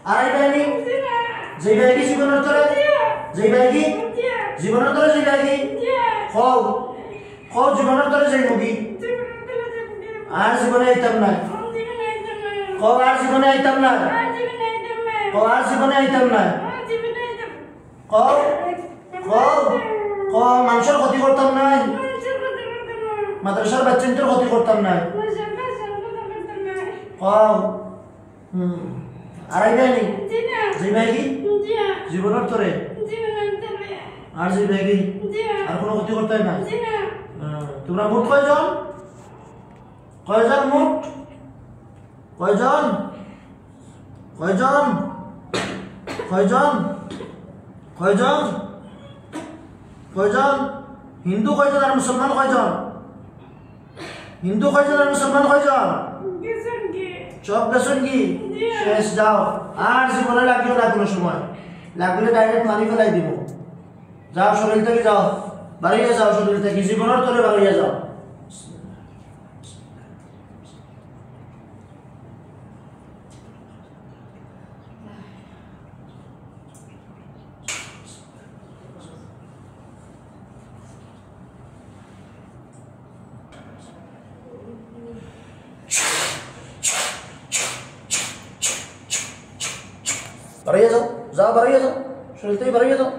আড়াই বাহিনী যেই বাহিনী জীবনের তরে যেই বাহিনী জীবনের তরে যেই বাহিনী খাও খাও জীবনের তরে যেই মুগি আর জীবনে আইতাম না খাও আর জীবনে আইতাম না খাও আর জীবনে আইতাম না খাও খাও খাও মানুষের ক্ষতি করতাম না মাদ্রাসার বাচ্চাদের ক্ষতি করতাম না খাও আড়াই বাহিনী যেই বাহিনী জীবনের তরে আর যেই বাহিনী আর কোনো ক্ষতি করতে না তোমরা মোট কয়জন কয়জন মোট কয়জন কয়জন কয়জন কয়জন কয়জন হিন্দু কয়জন আর মুসলমান কয়জন হিন্দু কয়জন আর মুসলমান কয়জন সব গেছেন কি শেষ যাও আর জীবনে লাগিও না কোনো সময় লাগলে ডাইরেক্ট মারি ফেলাই দিব যাও শরীর থেকে যাও বাড়িয়ে যাও শরীর থেকে জীবনের তরে বাড়িয়ে যাও বাড়িয়ে যাও যাও বাড়িয়ে যাও শরীর থেকে বাড়িয়ে যাও